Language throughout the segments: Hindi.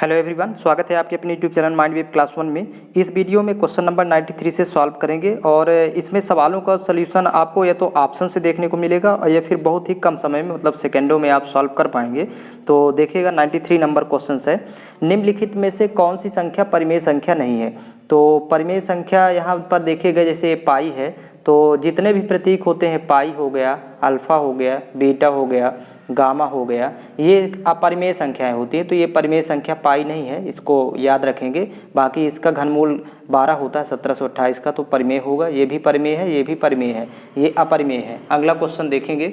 हेलो एवरीवन, स्वागत है आपके अपने YouTube channel mind wave class 1 में। इस वीडियो में क्वेश्चन नंबर 93 से सॉल्व करेंगे और इसमें सवालों का सलूशन आपको या तो ऑप्शन से देखने को मिलेगा और या फिर बहुत ही कम समय में मतलब सेकंडों में आप सॉल्व कर पाएंगे। तो देखिएगा 93 नंबर क्वेश्चन है, निम्नलिखित में से कौन सी संख्या परिमेय संख्या नहीं है। तो परिमेय संख्या यहाँ पर देखिएगा, जैसे पाई है तो जितने भी प्रतीक होते हैं, पाई हो गया, अल्फा हो गया, बीटा हो गया, गामा हो गया, ये अपरिमेय संख्याएं होती हैं। तो ये परिमेय संख्या पाई नहीं है, इसको याद रखेंगे। बाकी इसका घनमूल 12 होता है 1728 का, तो परिमेय होगा। ये भी परिमेय है, ये भी परिमेय है, ये अपरिमेय है। अगला क्वेश्चन देखेंगे,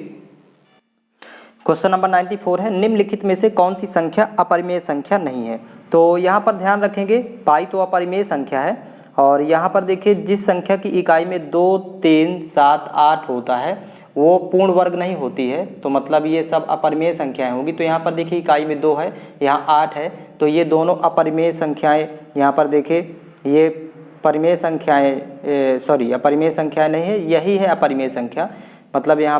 क्वेश्चन नंबर 94 है, निम्नलिखित में से कौन सी संख्या अपरिमेय संख्या नहीं है। तो यहाँ पर ध्यान रखेंगे, पाई तो अपरिमेय संख्या है और यहाँ पर देखिए जिस संख्या की इकाई में 2, 3, 7, 8 होता है वो पूर्ण वर्ग नहीं होती है, तो मतलब ये सब अपरिमेय संख्याएं होंगी। तो यहाँ पर देखिए इकाई में 2 है, यहाँ 8 है, तो ये दोनों अपरिमेय संख्याएं। यहाँ पर देखिए ये परिमेय संख्याएं, सॉरी अपरिमेय संख्याएं नहीं है, यही है अपरिमेय संख्या। मतलब यहाँ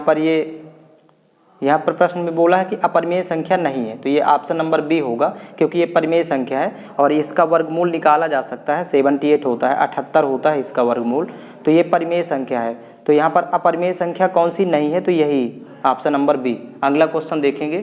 पर प्रश्न में बोला है कि अपरिमेय संख्या नहीं है, तो ये ऑप्शन नंबर बी होगा, क्योंकि ये परिमेय संख्या है और इसका वर्गमूल निकाला जा सकता है। 78 होता है, 78 होता है इसका वर्गमूल, तो ये परिमेय संख्या है। तो यहाँ पर अपरिमेय संख्या कौन सी नहीं है, तो यही ऑप्शन नंबर बी। अगला क्वेश्चन देखेंगे,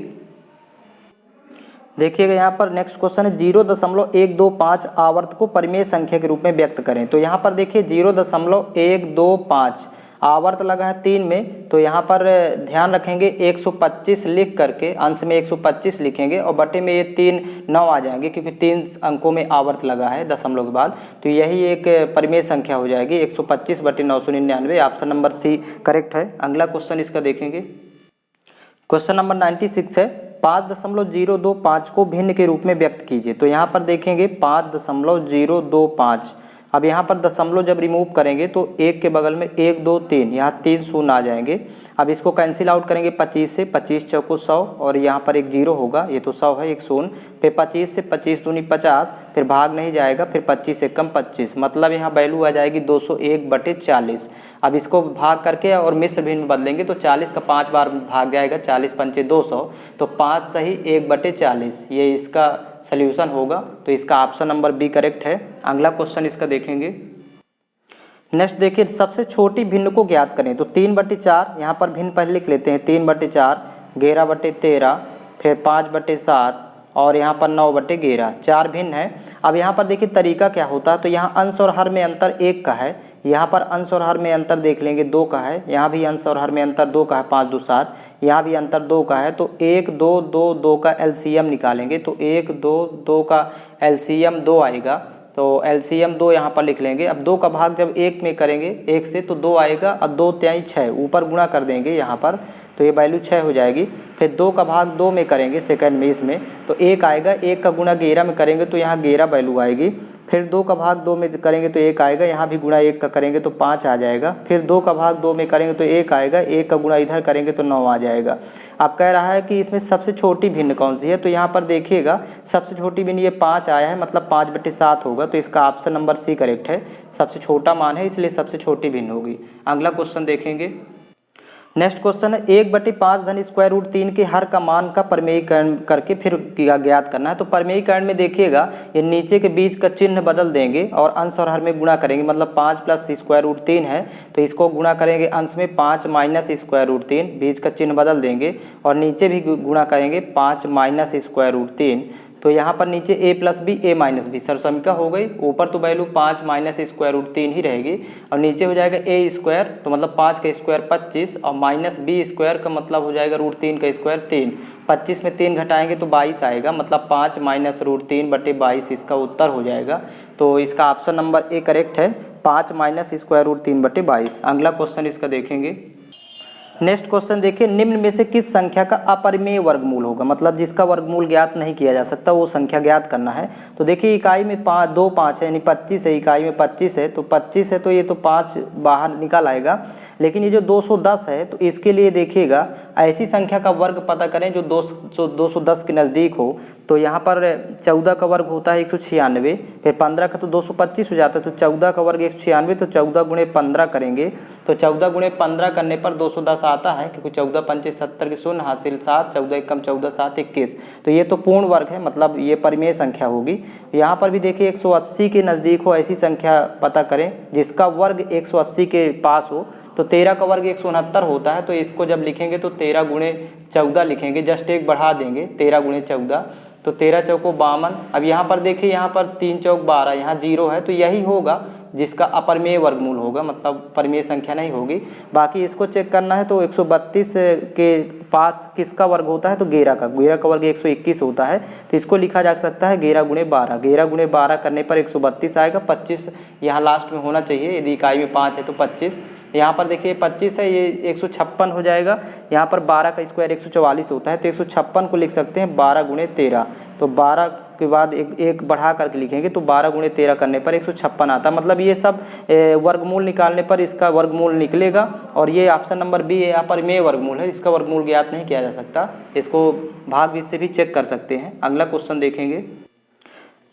देखिएगा यहाँ पर नेक्स्ट क्वेश्चन है, 0.125 आवर्त को परिमेय संख्या के रूप में व्यक्त करें। तो यहाँ पर देखिए 0.125 आवर्त लगा है 3 में, तो यहाँ पर ध्यान रखेंगे 125 लिख करके अंश में 125 लिखेंगे और बटे में ये 3 9 आ जाएंगे, क्योंकि 3 अंकों में आवर्त लगा है दशमलव के बाद। तो यही एक परिमेय संख्या हो जाएगी, 125 बटे 999। ऑप्शन नंबर सी करेक्ट है। अगला क्वेश्चन इसका देखेंगे, क्वेश्चन नंबर 96 है, 5.025 को भिन्न के रूप में व्यक्त कीजिए। तो यहाँ पर देखेंगे 5.025, अब यहाँ पर दशमलव जब रिमूव करेंगे तो एक के बगल में 1 2 3, यहाँ 3 शून्य आ जाएंगे। अब इसको कैंसिल आउट करेंगे 25 से, 25 चौको 100 और यहाँ पर एक 0 होगा, ये तो 100 है, एक शून्य, फिर 25 से 25 दूनी 50, फिर भाग नहीं जाएगा, फिर 25 से कम 25, मतलब यहाँ वैल्यू आ जाएगी 201/40। अब इसको भाग करके और मिश्र भिन्न में बदलेंगे तो 40 का 5 बार भाग जाएगा, 40 पंचे 200, तो 5 सही 1/40, ये इसका सल्यूशन होगा। तो इसका ऑप्शन नंबर बी करेक्ट है। अगला क्वेश्चन इसका देखेंगे, नेक्स्ट देखिए, सबसे छोटी भिन्न को ज्ञात करें। तो 3/4, यहाँ पर भिन्न पहले लिख लेते हैं, 3/4, 11/13, फिर 5/7 और यहाँ पर 9/11, 4 भिन्न है। अब यहाँ पर देखिए तरीका क्या होता है, तो यहाँ अंश और हर में अंतर 1 का है, यहाँ पर अंश और हर में अंतर देख लेंगे 2 का है, यहाँ भी अंश और हर में अंतर 2 का है, 5 2 7, यहाँ भी अंतर 2 का है। तो 1 2 2 2 का एलसीएम निकालेंगे, तो 1 2 2 का एलसीएम 2 आएगा, तो एलसीएम 2 यहाँ पर लिख लेंगे। अब 2 का भाग जब 1 में करेंगे 1 से तो 2 आएगा और 2 3 6, ऊपर गुणा कर देंगे यहाँ पर, तो ये वैल्यू 6 हो जाएगी। फिर 2 का भाग 2 में करेंगे सेकंड में, इसमें तो 1 आएगा, 1 का गुणा 11 में करेंगे तो यहाँ 11 वैल्यू आएगी। फिर 2 का भाग 2 में करेंगे तो 1 आएगा, यहाँ भी गुणा 1 का करेंगे तो 5 आ जाएगा। फिर 2 का भाग 2 में करेंगे तो 1 आएगा, 1 का गुणा इधर करेंगे तो 9 आ जाएगा। अब कह रहा है कि इसमें सबसे छोटी भिन्न कौन सी है, तो यहाँ पर देखिएगा सबसे छोटी भिन्न ये 5 आया है, मतलब 5/7 होगा, तो इसका ऑप्शन नंबर सी करेक्ट है। सबसे छोटा मान है इसलिए सबसे छोटी भिन्न होगी। अगला क्वेश्चन देखेंगे, नेक्स्ट क्वेश्चन है, 1/5 धन स्क्वायर रूट 3 के हर का मान का परिमेयीकरण करके फिर ज्ञात करना है। तो परिमेयीकरण में देखिएगा ये नीचे के बीच का चिन्ह बदल देंगे और अंश और हर में गुणा करेंगे, मतलब 5 + स्क्वायर रूट 3 है तो इसको गुणा करेंगे अंश में 5 - स्क्वायर रूट 3, बीच का चिन्ह बदल देंगे और नीचे भी गुणा करेंगे 5 - स्क्वायर रूट 3। तो यहाँ पर नीचे a + b a - b सरसमिका हो गई, ऊपर तो वैल्यू 5 - स्क्वायर रूट 3 ही रहेगी और नीचे हो जाएगा a स्क्वायर, तो मतलब 5 का स्क्वायर 25 और माइनस b स्क्वायर का मतलब हो जाएगा रूट 3 का स्क्वायर 3। 25 में 3 घटाएंगे तो 22 आएगा, मतलब 5 - √3/22 इसका उत्तर हो जाएगा। तो इसका ऑप्शन नंबर ए करेक्ट है, 5 - स्क्वायर रूट 3/22। अगला क्वेश्चन इसका देखेंगे, नेक्स्ट क्वेश्चन देखिए, निम्न में से किस संख्या का अपरिमेय वर्गमूल होगा, मतलब जिसका वर्गमूल ज्ञात नहीं किया जा सकता वो संख्या ज्ञात करना है। तो देखिए इकाई में 2 5 है, यानी 25 है, इकाई में 25 है, तो 25 है तो ये तो 5 बाहर निकल आएगा। लेकिन ये जो 210 है तो इसके लिए देखिएगा ऐसी संख्या का वर्ग पता करें जो 210 के नज़दीक हो। तो यहाँ पर 14 का वर्ग होता है 196, फिर 15 का तो 225 हो जाता है, तो 14 का वर्ग 196, तो 14 गुणे 15 करेंगे तो 14 गुणे 15 करने पर 210 आता है, क्योंकि 14 पंचे 70 के शून्य हासिल 7, 14 एकम 14 7 21। तो ये तो पूर्ण वर्ग है, मतलब ये परिमेय संख्या होगी। यहाँ पर भी देखिए 180 के नज़दीक हो ऐसी संख्या पता करें जिसका वर्ग 180 के पास हो। तो 13 का वर्ग 169 होता है, तो इसको जब लिखेंगे तो 13 गुणे 14 लिखेंगे, जस्ट एक बढ़ा देंगे 13 गुणे 14, तो 13 चौको 52। अब यहाँ पर देखिए, यहाँ पर 3 चौक 12, यहाँ 0 है, तो यही होगा जिसका अपरिमेय वर्गमूल होगा, मतलब परिमेय संख्या नहीं होगी। बाकी इसको चेक करना है तो 132 के पास किसका वर्ग होता है, तो 11 का वर्ग 121 होता है, तो इसको लिखा जा सकता है 11 गुणे 12। 11 गुणे 12 करने पर 132 आएगा, 25 यहाँ लास्ट में होना चाहिए, यदि इकाई में 5 है तो 25। यहाँ पर देखिए 25 है, ये 156 हो जाएगा। यहाँ पर 12 का स्क्वायर 144 होता है, तो 156 को लिख सकते हैं 12 गुणे 13। तो 12 के बाद एक बढ़ा करके लिखेंगे तो 12 गुणे 13 करने पर 156 आता है। मतलब ये सब वर्गमूल निकालने पर इसका वर्गमूल निकलेगा। और ये ऑप्शन नंबर बी यहाँ पर में वर्गमूल है, इसका वर्गमूल ज्ञात नहीं किया जा सकता, इसको भाग से भी चेक कर सकते हैं। अगला क्वेश्चन देखेंगे।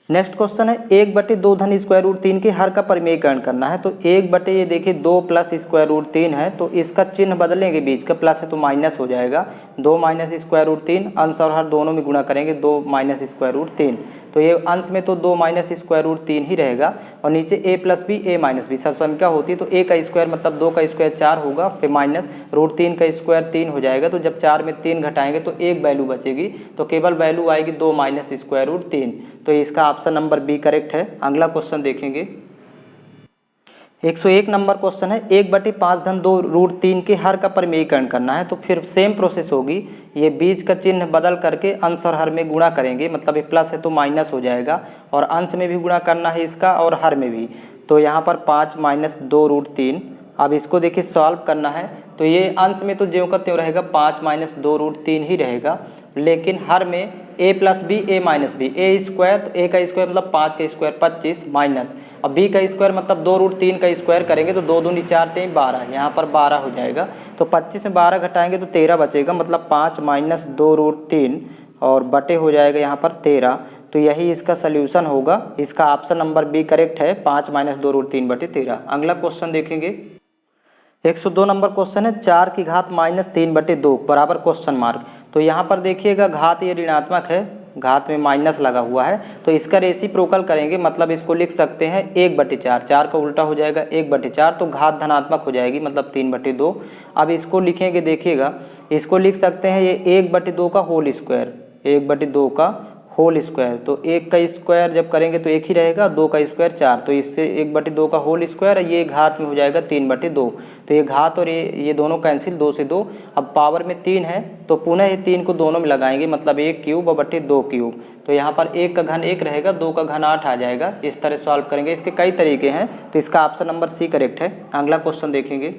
नेक्स्ट क्वेश्चन है 1/2 धन स्क्वायर रूट 3 के हर का परिमेयकरण करना है। तो 1/, ये देखिए 2 प्लस स्क्वायर रूट 3 है, तो इसका चिन्ह बदलेंगे, बीच का प्लस है तो माइनस हो जाएगा। 2 माइनस स्क्वायर रूट 3, अंश और हर दोनों में गुणा करेंगे 2 माइनस स्क्वायर रूट 3, तो ये अंश में तो 2 माइनस स्क्वायर रूट 3 ही रहेगा, और नीचे a plus B a minus B सर्वसंख्या होती है, तो a का स्क्वायर मतलब 2 का स्क्वायर 4 होगा, फिर माइनस रूट 3 का स्क्वायर 3 हो जाएगा। तो जब 4 में 3 घटाएंगे तो एक वैल्यू बचेगी, तो केवल वैल्यू आएगी 2 माइनस स्क्वायर रूट 3। तो इसका ऑप्शन नंबर बी करेक्ट है। अगला क्वेश्चन देखेंगे। 101 नंबर क्वेश्चन है 1/5 धन 2 रूट 3 के हर का परिमेयकरण करना है। तो फिर सेम प्रोसेस होगी, ये बीच का चिन्ह बदल करके अंश और हर में गुणा करेंगे, मतलब ये प्लस है तो माइनस हो जाएगा, और अंश में भी गुणा करना है इसका और हर में भी। तो यहाँ पर 5 माइनस 2 रूट 3। अब इसको देखिए सॉल्व करना है, तो ये अंश में तो ज्यों का त्यों रहेगा, 5 माइनस 2 रूट 3 ही रहेगा, लेकिन हर में a plus B a minus b, a square, तो a का स्क्वायर मतलब 5 का स्क्वायर 25 माइनस, अब b का स्क्वायर मतलब 2 रूट 3 का स्क्वायर करेंगे तो 2 दूनी 4 3 12, यहाँ पर 12 हो जाएगा। तो 25 में 12 घटाएंगे तो 13 बचेगा, मतलब 5 माइनस 2 रूट 3 और बटे हो जाएगा यहाँ पर 13। तो यही इसका सोल्यूशन होगा, इसका ऑप्शन नंबर बी करेक्ट है, 5 माइनस 2 रूट 3 बटे 13। अगला क्वेश्चन देखेंगे। 102 नंबर क्वेश्चन है 4 की घात माइनस 3/2 बराबर क्वेश्चन मार्क। तो यहाँ पर देखिएगा घात ये ऋणात्मक है, घात में माइनस लगा हुआ है, तो इसका रेसिप्रोकल करेंगे, मतलब इसको लिख सकते हैं 1/4, 4 का उल्टा हो जाएगा 1/4, तो घात धनात्मक हो जाएगी, मतलब 3/2। अब इसको लिखेंगे, देखिएगा इसको लिख सकते हैं ये 1/2 का होल स्क्वायर, 1/2 का होल स्क्वायर, तो 1 का स्क्वायर जब करेंगे तो 1 ही रहेगा, 2 का स्क्वायर 4, तो इससे 1/2 का होल स्क्वायर, ये घात में हो जाएगा 3/2। तो ये घात और ये दोनों कैंसिल, 2 से 2। अब पावर में 3 है तो पुनः ये 3 को दोनों में लगाएंगे, मतलब 1 क्यूब बटे 2 क्यूब, तो यहाँ पर 1 का घन 1 रहेगा, 2 का घन 8 आ जाएगा। इस तरह सॉल्व करेंगे, इसके कई तरीके हैं, तो इसका ऑप्शन नंबर सी करेक्ट है। अगला क्वेश्चन देखेंगे।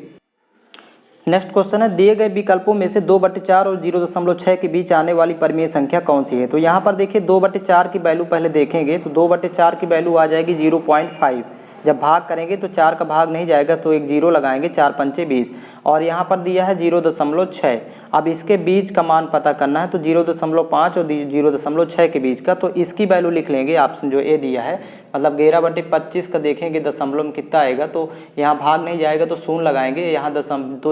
नेक्स्ट क्वेश्चन है दिए गए विकल्पों में से 2/4 और 0.6 के बीच आने वाली परिमेय संख्या कौन सी है। तो यहाँ पर देखिए 2/4 की वैल्यू पहले देखेंगे, तो 2/4 की वैल्यू आ जाएगी 0.5। जब भाग करेंगे तो 4 का भाग नहीं जाएगा, तो एक 0 लगाएंगे, 4 पंचे 20, और यहाँ पर दिया है 0.6। अब इसके बीच का मान पता करना है, तो 0.5 और 0.6 के बीच का, तो इसकी वैल्यू लिख लेंगे, ऑप्शन जो ए दिया है, मतलब 11/25 का देखेंगे दशमलव में कितना आएगा, तो यहाँ भाग नहीं जाएगा तो शून्य लगाएंगे, यहाँ तो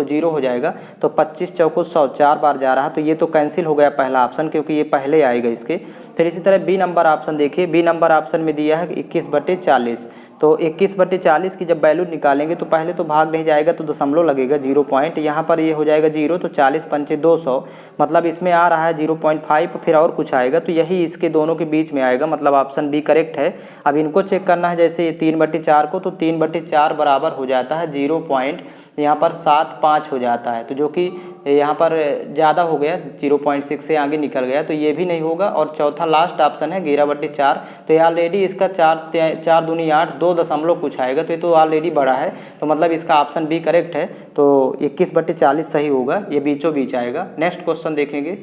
0 हो जाएगा, तो 25 चौको 100, 4 बार जा रहा है, तो ये तो कैंसिल हो गया पहला ऑप्शन, क्योंकि ये पहले आएगा इसके। फिर इसी तरह बी नंबर ऑप्शन देखिए, बी नंबर ऑप्शन में दिया है 21/40, तो 21/40 की जब वैल्यू निकालेंगे तो पहले तो भाग नहीं जाएगा, तो दशमलव लगेगा 0 पॉइंट, यहाँ पर ये हो जाएगा 0, तो 40 पंचे 200, मतलब इसमें आ रहा है 0.5, फिर और कुछ आएगा, तो यही इसके दोनों के बीच में आएगा, मतलब ऑप्शन बी करेक्ट है। अब इनको चेक करना है, जैसे 3/4 को, तो 3/4 बराबर हो जाता है 0.75 हो जाता है, तो जो कि यहाँ पर ज़्यादा हो गया, 0.6 से आगे निकल गया, तो ये भी नहीं होगा। और चौथा लास्ट ऑप्शन है 11/4, तो ये ऑलरेडी इसका 4 दूनी 8, 2 दशमलव कुछ आएगा, तो ये तो ऑलरेडी बड़ा है, तो मतलब इसका ऑप्शन बी करेक्ट है, तो 21/40 सही होगा, ये बीचों बीच आएगा। नेक्स्ट क्वेश्चन देखेंगे।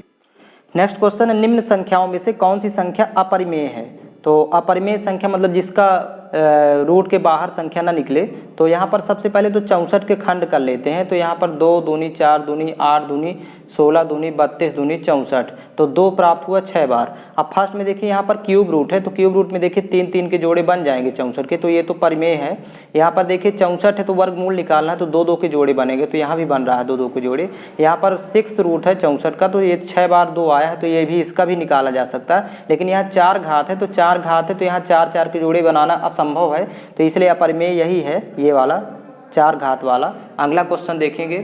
नेक्स्ट क्वेश्चन है निम्न संख्याओं में से कौन सी संख्या अपरिमेय है। तो अपरिमेय संख्या मतलब जिसका रूट के बाहर संख्या ना निकले, तो यहाँ पर सबसे पहले तो 64 के खंड कर लेते हैं। तो यहाँ पर 2 दूनी 4 दूनी 8 दूनी 16 दूनी 32 दूनी 64, तो 2 प्राप्त हुआ 6 बार। अब फर्स्ट में देखिए यहाँ पर क्यूब रूट है, तो क्यूब रूट में देखिए 3 3 के जोड़े बन जाएंगे 64 के, तो ये तो परिमेय है। यहाँ पर देखिए 64 है तो वर्गमूल निकालना है, तो 2 2 के जोड़े बनेंगे, तो यहाँ भी बन रहा है 2 2 के जोड़े। यहाँ पर 6 रूट है 64 का, तो ये 6 बार 2 आया है, तो ये भी इसका भी निकाला जा सकता है। लेकिन यहाँ 4 घात है, तो 4 घात है तो यहाँ 4 4 के जोड़े बनाना असंभव है, तो इसलिए अपरिमेय यही है, ये वाला 4 घात वाला। अगला क्वेश्चन देखेंगे।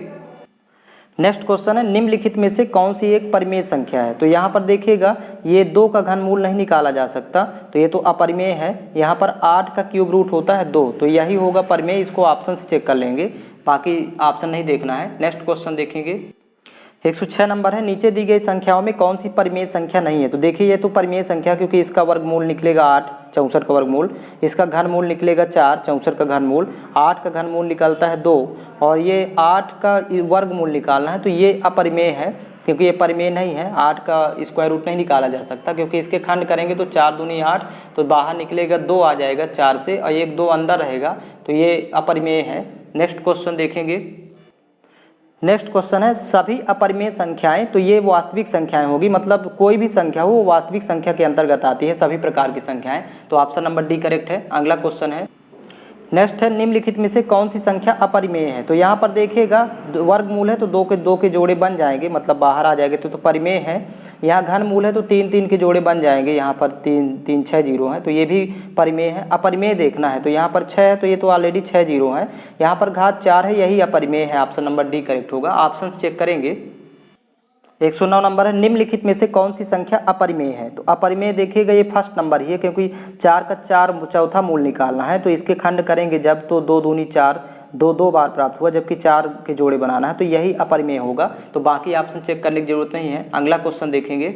नेक्स्ट क्वेश्चन है निम्नलिखित में से कौन सी एक परिमेय संख्या है। तो यहाँ पर देखिएगा ये 2 का घनमूल नहीं निकाला जा सकता, तो ये तो अपरिमेय है। यहाँ पर 8 का क्यूब रूट होता है 2, तो यही होगा परिमेय। इसको ऑप्शन से चेक कर लेंगे, बाकी ऑप्शन नहीं देखना है। नेक्स्ट क्वेश्चन देखेंगे। 106 नंबर है, नीचे दी गई संख्याओं में कौन सी परिमेय संख्या नहीं है। तो देखिए ये तो परिमेय संख्या, क्योंकि इसका वर्गमूल निकलेगा 8, 64 का वर्गमूल, इसका घनमूल निकलेगा 4, 64 का घनमूल, 8 का घनमूल निकलता है 2, और ये 8 का वर्गमूल निकालना है, तो ये अपरिमेय है, क्योंकि ये परिमेय नहीं है। 8 का स्क्वायर रूट नहीं निकाला जा सकता, क्योंकि इसके खंड करेंगे तो 4 दूनी 8, तो बाहर निकलेगा 2 आ जाएगा 4 से, और 1 2 अंदर रहेगा, तो ये अपरिमेय है। नेक्स्ट क्वेश्चन देखेंगे। नेक्स्ट क्वेश्चन है सभी अपरिमेय संख्याएं, तो ये वास्तविक संख्याएं होगी, मतलब कोई भी संख्या हो वो वास्तविक संख्या के अंतर्गत आती है, सभी प्रकार की संख्याएं, तो ऑप्शन नंबर डी करेक्ट है। अगला क्वेश्चन है। नेक्स्ट है निम्नलिखित में से कौन सी संख्या अपरिमेय है। तो यहाँ पर देखिएगा वर्गमूल है तो 2 के जोड़े बन जाएंगे, मतलब बाहर आ जाएंगे, तो परिमेय है। यहाँ घनमूल है तो 3 3 के जोड़े बन जाएंगे, यहाँ पर 3 3 6 जीरो है, तो ये भी परिमेय है। अपरिमेय देखना है, तो यहाँ पर 6 है तो ये तो ऑलरेडी 6 जीरो है। यहाँ पर घात 4 है, यही अपरिमेय है, ऑप्शन नंबर डी करेक्ट होगा। ऑप्शन चेक करेंगे। 109 नंबर है निम्नलिखित में से कौन सी संख्या अपरिमेय है। तो अपरिमेय देखिएगा ये फर्स्ट नंबर ही है, क्योंकि 4 का 4 चौथा मूल निकालना है, तो इसके खंड करेंगे जब तो 2 दूनी 4, 2 2 बार प्राप्त हुआ, जबकि 4 के जोड़े बनाना है, तो यही अपरिमेय होगा। तो बाकी ऑप्शन चेक करने की जरूरत नहीं है। अगला क्वेश्चन देखेंगे।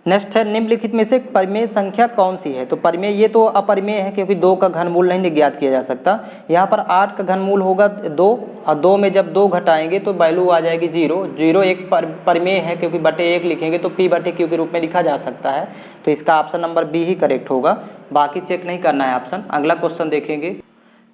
नेक्स्ट है निम्नलिखित में से परिमेय संख्या कौन सी है। तो परिमेय ये तो अपरिमेय है, क्योंकि 2 का घनमूल नहीं ज्ञात किया जा सकता। यहाँ पर 8 का घनमूल होगा 2, और 2 में जब 2 घटाएंगे तो वैल्यू आ जाएगी 0। 0 एक परिमेय है, क्योंकि बटे 1 लिखेंगे तो p बटे q के रूप में लिखा जा सकता है, तो इसका ऑप्शन नंबर बी ही करेक्ट होगा, बाकी चेक नहीं करना है ऑप्शन। अगला क्वेश्चन देखेंगे।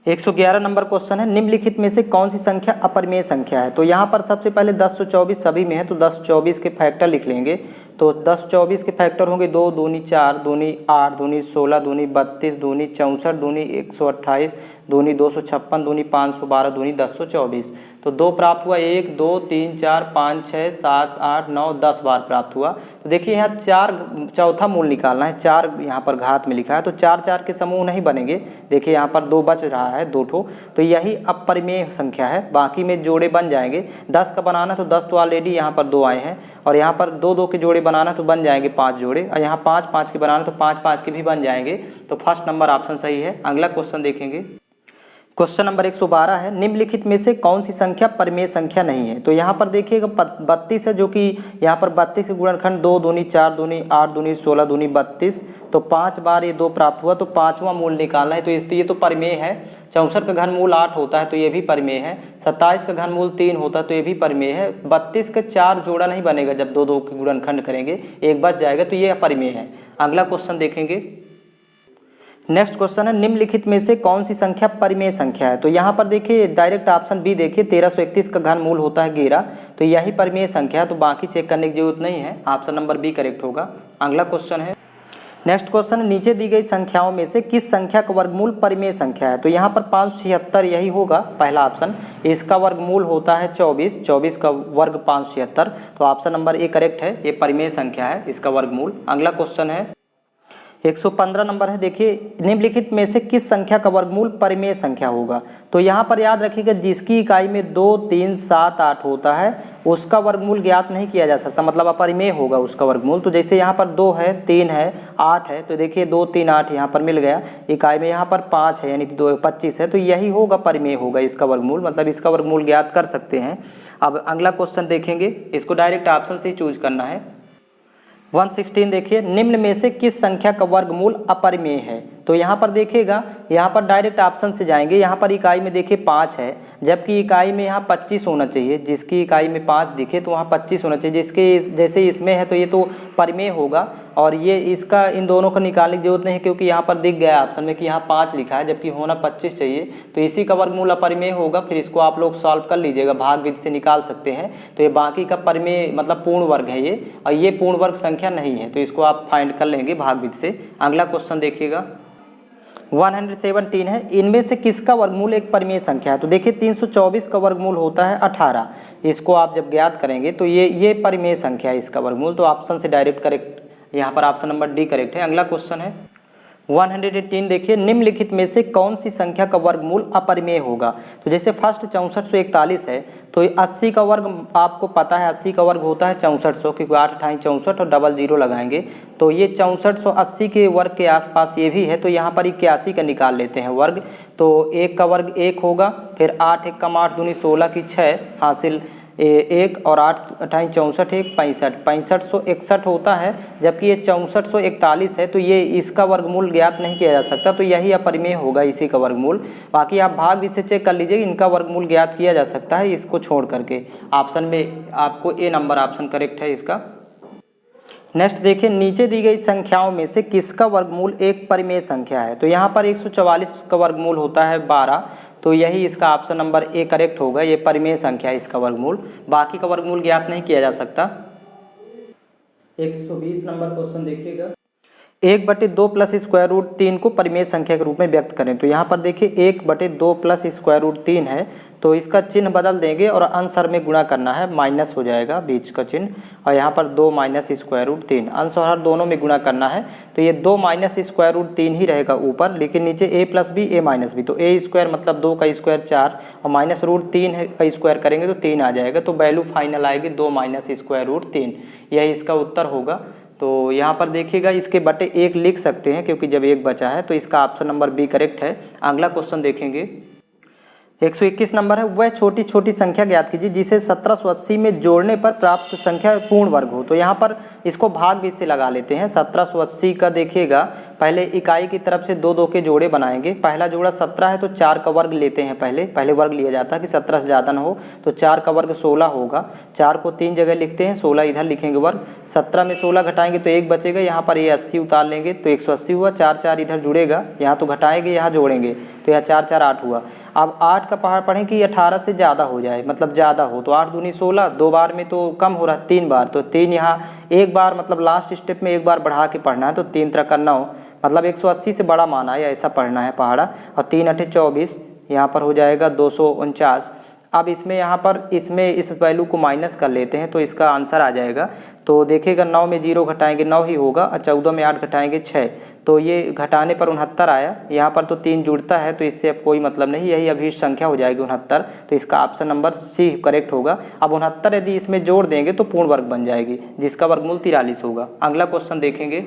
111 नंबर क्वेश्चन है निम्नलिखित में से कौन सी संख्या अपरिमेय संख्या है। तो यहाँ पर सबसे पहले 10 से 24 सभी में है, तो 10 24 के फैक्टर लिख लेंगे। तो 10 24 के फैक्टर होंगे 2 दूनी 4 दूनी 8 दूनी 16 दूनी 32 दूनी 64 दूनी 128 दूनी 256 दूनी 512 दूनी 1024, तो 2 प्राप्त हुआ। 1 2 3 4 5 6 7 8 9 10 बार प्राप्त हुआ। तो देखिए यहाँ 4 चौथा मूल निकालना है, 4 यहाँ पर घात में लिखा है, तो 4 4 के समूह नहीं बनेंगे। देखिए यहाँ पर 2 बच रहा है 2 ठो, तो यही अपरिमेय संख्या है, बाकी में जोड़े बन जाएंगे। 10 का बनाना तो 10 तो ऑलरेडी यहाँ पर 2 आए हैं, और यहाँ पर 2 2 के जोड़े बनाना तो बन जाएंगे 5 जोड़े, और यहाँ 5 5 के बनाना तो 5 5 के भी बन जाएंगे, तो फर्स्ट नंबर ऑप्शन सही है। अगला क्वेश्चन देखेंगे। क्वेश्चन नंबर 112 है निम्नलिखित में से कौन सी संख्या परिमेय संख्या नहीं है। तो यहाँ पर देखिएगा 32 है, जो कि यहाँ पर 32 के गुणनखंड 2 दूनी 4 दूनी 8 दूनी 16 दूनी 32, तो 5 बार ये 2 प्राप्त हुआ, तो 5वां मूल निकालना है, तो इसलिए ये तो परिमेय है। 64 का घनमूल 8 होता है, तो ये भी परिमेय है। 27 का घनमूल 3 होता है, तो ये भी परिमेय है। 32 का 4 जोड़ा नहीं बनेगा, जब 2 2 के गुणनखंड करेंगे 1 बच जाएगा, तो ये परिमेय है। अगला क्वेश्चन देखेंगे। नेक्स्ट क्वेश्चन है निम्नलिखित में से कौन सी संख्या परिमेय संख्या है। तो यहाँ पर देखिए डायरेक्ट ऑप्शन बी देखिए 1331 का घनमूल होता है 11, तो यही परिमेय संख्या है, तो बाकी चेक करने की जरूरत नहीं है, ऑप्शन नंबर बी करेक्ट होगा। अगला क्वेश्चन है। नेक्स्ट क्वेश्चन, नीचे दी गई संख्याओं में से किस संख्या का वर्गमूल परिमेय संख्या है। तो यहाँ पर 576 यही होगा पहला ऑप्शन, इसका वर्गमूल होता है 24, 24 का वर्ग 576, तो ऑप्शन नंबर ए करेक्ट है, ये परिमेय संख्या है, इसका वर्गमूल। अगला क्वेश्चन है 115 नंबर है, देखिए निम्नलिखित में से किस संख्या का वर्गमूल परिमेय संख्या होगा। तो यहाँ पर याद रखिएगा जिसकी इकाई में 2 3 7 8 होता है उसका वर्गमूल ज्ञात नहीं किया जा सकता, मतलब अपरिमेय होगा उसका वर्गमूल। तो जैसे यहाँ पर 2 है 3 है 8 है, तो देखिए 2 3 8 यहाँ पर मिल गया, इकाई में यहाँ पर 5 है यानी 2 25 है, तो यही होगा परिमेय होगा इसका वर्गमूल, मतलब इसका वर्गमूल ज्ञात कर सकते हैं। अब अगला क्वेश्चन देखेंगे, इसको डायरेक्ट ऑप्शन से ही चूज करना है। 116 देखिए निम्न में से किस संख्या का वर्गमूल अपरिमेय है। तो यहाँ पर देखिएगा, यहाँ पर डायरेक्ट ऑप्शन से जाएंगे, यहाँ पर इकाई में देखिए 5 है, जबकि इकाई में यहाँ 25 होना चाहिए, जिसकी इकाई में 5 दिखे तो वहाँ 25 होना चाहिए, जिसके जैसे इसमें है तो ये तो परिमेय होगा। और ये इसका इन दोनों को निकालने की जरूरत नहीं है, क्योंकि यहाँ पर दिख गया ऑप्शन में कि यहाँ 5 लिखा है, जबकि होना 25 चाहिए। तो इसी का वर्गमूल अपरिमेय होगा, फिर इसको आप लोग सॉल्व कर लीजिएगा, भाग विधि से निकाल सकते हैं। तो ये बाकी का परिमेय मतलब पूर्ण वर्ग है ये, और ये पूर्ण वर्ग संख्या नहीं है, तो इसको आप फाइंड कर लेंगे भाग विधि से। अगला क्वेश्चन देखिएगा 117 है, इनमें से किसका वर्गमूल एक परिमेय संख्या है? तो देखिए 324 का वर्गमूल होता है 18। इसको आप जब ज्ञात करेंगे तो ये परिमेय संख्या है इसका वर्गमूल, तो ऑप्शन से डायरेक्ट करेक्ट, यहाँ पर ऑप्शन नंबर डी करेक्ट है। अगला क्वेश्चन है 118, देखिए निम्नलिखित में से कौन सी संख्या का वर्गमूल अपरिमेय होगा? तो जैसे फर्स्ट 6441 है, तो 80 का वर्ग आपको पता है, 80 का वर्ग होता है 6400, क्योंकि 8 × 64 और डबल जीरो लगाएंगे, तो ये 6480 के वर्ग के आसपास ये भी है, तो यहाँ पर 81 का निकाल लेते हैं वर्ग। तो 1 का वर्ग 1 होगा, फिर 8 × 1 8 दूनी 16 की 6 हासिल 1, और 8 × 8 64 1 65 6561 होता है, जबकि ये 6441 है, तो ये इसका वर्गमूल ज्ञात नहीं किया जा सकता, तो यही अपरिमेय होगा इसी का वर्गमूल। बाकी आप भाग विधि से चेक कर लीजिए, इनका वर्गमूल ज्ञात किया जा सकता है इसको छोड़ करके। ऑप्शन में आपको ए नंबर ऑप्शन करेक्ट है इसका। नेक्स्ट देखिए, नीचे दी गई संख्याओं में से किसका वर्गमूल एक परिमेय संख्या है? तो यहाँ पर 144 का वर्गमूल होता है 12, तो यही इसका ऑप्शन नंबर ए करेक्ट होगा, ये परिमेय संख्या है इसका वर्गमूल, बाकी का वर्गमूल ज्ञात नहीं किया जा सकता। 120 नंबर क्वेश्चन देखिएगा, 1/2 प्लस स्क्वायर रूट 3 को परिमेय संख्या के रूप में व्यक्त करें। तो यहाँ पर देखिए 1/2 प्लस स्क्वायर रूट 3 है, तो इसका चिन्ह बदल देंगे और अंश में गुणा करना है, माइनस हो जाएगा बीच का चिन्ह, और यहाँ पर 2 माइनस स्क्वायर रूट 3, अंश और हर दोनों में गुणा करना है, तो ये 2 माइनस स्क्वायर रूट 3 ही रहेगा ऊपर, लेकिन नीचे a plus B a minus b, तो a स्क्वायर मतलब 2 का स्क्वायर 4 और माइनस रूट 3 का स्क्वायर करेंगे तो 3 आ जाएगा, तो वैल्यू फाइनल आएगी 2 माइनस स्क्वायर रूट 3, यही इसका उत्तर होगा। तो यहाँ पर देखिएगा इसके बटे 1 लिख सकते हैं, क्योंकि जब 1 बचा है, तो इसका ऑप्शन नंबर बी करेक्ट है। अगला क्वेश्चन देखेंगे 121 नंबर है, वह छोटी छोटी संख्या ज्ञात कीजिए जिसे 1780 में जोड़ने पर प्राप्त संख्या पूर्ण वर्ग हो। तो यहाँ पर इसको भाग विधि से लगा लेते हैं। 1780 का देखिएगा, पहले इकाई की तरफ से 2 2 के जोड़े बनाएंगे। पहला जोड़ा 17 है तो 4 का वर्ग लेते हैं, पहले वर्ग लिया जाता है कि 17 से ज़्यादा न हो, तो 4 का वर्ग 16 होगा। 4 को 3 जगह लिखते हैं, 16 इधर लिखेंगे वर्ग, 17 में 16 घटाएंगे तो 1 बचेगा, यहाँ पर ये 80 उतार लेंगे तो 180 हुआ, 4 4 इधर जुड़ेगा, यहाँ तो घटाएंगे यहाँ जोड़ेंगे, तो यहाँ 4 4 8 हुआ। अब 8 का पहाड़ पढ़ें कि 18 से ज़्यादा हो जाए, मतलब ज़्यादा हो, तो 8 दूनी 16, 2 बार में तो कम हो रहा है, 3 बार, तो 3 यहाँ एक बार मतलब लास्ट स्टेप में 1 बार बढ़ा के पढ़ना है, तो 3 × 9 मतलब 180 से बड़ा माना है, ऐसा पढ़ना है पहाड़ा, और 3 × 8 24, यहाँ पर हो जाएगा 249। अब इसमें यहाँ पर इस वैल्यू को माइनस कर लेते हैं तो इसका आंसर आ जाएगा। तो देखिएगा 9 में 0 घटाएंगे 9 ही होगा, और 14 में 8 घटाएंगे 6, तो ये घटाने पर 69 आया। यहाँ पर तो 3 जुड़ता है, तो इससे अब कोई मतलब नहीं, यही अभीष्ट संख्या हो जाएगी 69, तो इसका ऑप्शन नंबर सी करेक्ट होगा। अब 69 यदि इसमें जोड़ देंगे तो पूर्ण वर्ग बन जाएगी, जिसका वर्गमूल 43 होगा। अगला क्वेश्चन देखेंगे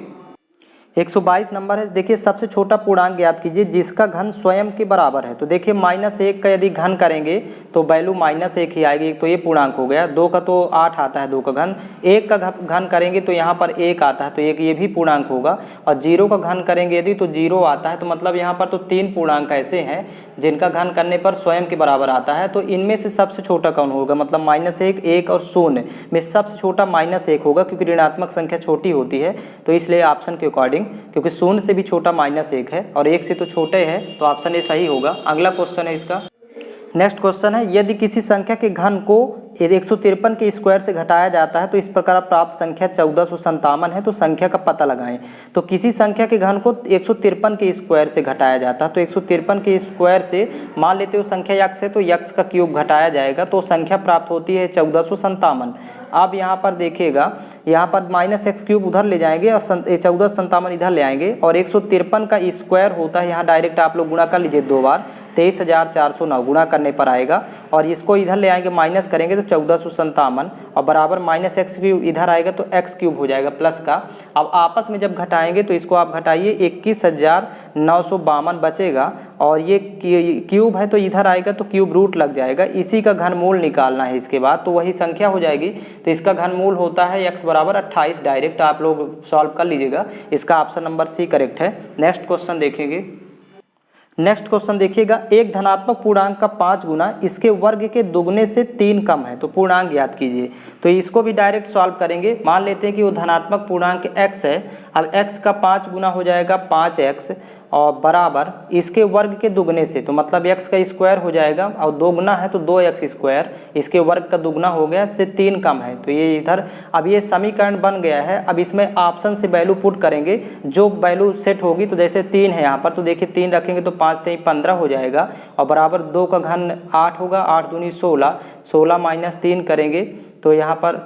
122 नंबर है, देखिए सबसे छोटा पूर्णांक ज्ञात कीजिए जिसका घन स्वयं के बराबर है। तो देखिए -1 का यदि घन करेंगे तो वैल्यू -1 ही आएगी, तो ये पूर्णांक हो गया। 2 का तो 8 आता है 2 का घन, 1 का घन करेंगे तो यहाँ पर 1 आता है, तो एक ये भी पूर्णांक होगा, और 0 का घन करेंगे यदि तो 0 आता है, तो मतलब यहाँ पर तो 3 पूर्णांक ऐसे हैं जिनका घन करने पर स्वयं के बराबर आता है। तो इनमें से सबसे छोटा कौन होगा, मतलब -1, 1 और 0 में सबसे छोटा -1 होगा, क्योंकि ऋणात्मक संख्या छोटी होती है, तो इसलिए ऑप्शन के अकॉर्डिंग, क्योंकि 0 से भी छोटा -1 है और 1 से तो छोटे है, तो ऑप्शन ए सही होगा। अगला क्वेश्चन है इसका, नेक्स्ट क्वेश्चन है, यदि किसी संख्या के घन को 153 के स्क्वायर से घटाया जाता है तो इस प्रकार प्राप्त संख्या 1457 है, तो संख्या का पता लगाएं। तो किसी संख्या के घन को 153 के स्क्वायर से घटाया जाता है, तो 153 के स्क्वायर से मान लेते हो संख्या x है, तो x का क्यूब घटाया जाएगा, तो संख्या प्राप्त होती है 1457। अब यहाँ पर देखिएगा, यहाँ पर -x³ उधर ले जाएंगे और 1457 इधर ले आएंगे, और 153 का स्क्वायर होता है, यहाँ डायरेक्ट आप लोग गुणा कर लीजिए 2 बार, 23,409 गुणा करने पर आएगा, और इसको इधर ले आएंगे माइनस करेंगे तो 1457, और बराबर -x³ इधर आएगा तो x³ हो जाएगा प्लस का। अब आपस में जब घटाएंगे तो इसको आप घटाइए, 21,952 बचेगा, और ये क्यूब है तो इधर आएगा तो क्यूब रूट लग जाएगा, इसी का घनमूल निकालना है इसके बाद, तो वही संख्या हो जाएगी। तो इसका घनमूल होता है x बराबर 28, डायरेक्ट आप लोग सॉल्व कर लीजिएगा, इसका ऑप्शन नंबर सी करेक्ट है। नेक्स्ट क्वेश्चन देखेंगे, नेक्स्ट क्वेश्चन देखिएगा, एक धनात्मक पूर्णांक का 5 गुना इसके वर्ग के दुगने से 3 कम है, तो पूर्णांक ज्ञात कीजिए। तो इसको भी डायरेक्ट सॉल्व करेंगे। मान लेते हैं कि वो धनात्मक पूर्णांक x है। अब x का 5 गुना हो जाएगा 5x और बराबर इसके वर्ग के दुगने से, तो मतलब x का स्क्वायर हो जाएगा और 2 गुना है तो 2x स्क्वायर, इसके वर्ग का दुगना हो गया से 3 कम है, तो ये इधर अब ये समीकरण बन गया है। अब इसमें ऑप्शन से वैल्यू पुट करेंगे, जो वैल्यू सेट होगी, तो जैसे 3 है यहाँ पर, तो देखिए 3 रखेंगे तो 5 3 15 हो जाएगा और बराबर 2 का घन 8 होगा, 8 दूनी 16, 16 माइनस 3 करेंगे तो यहाँ पर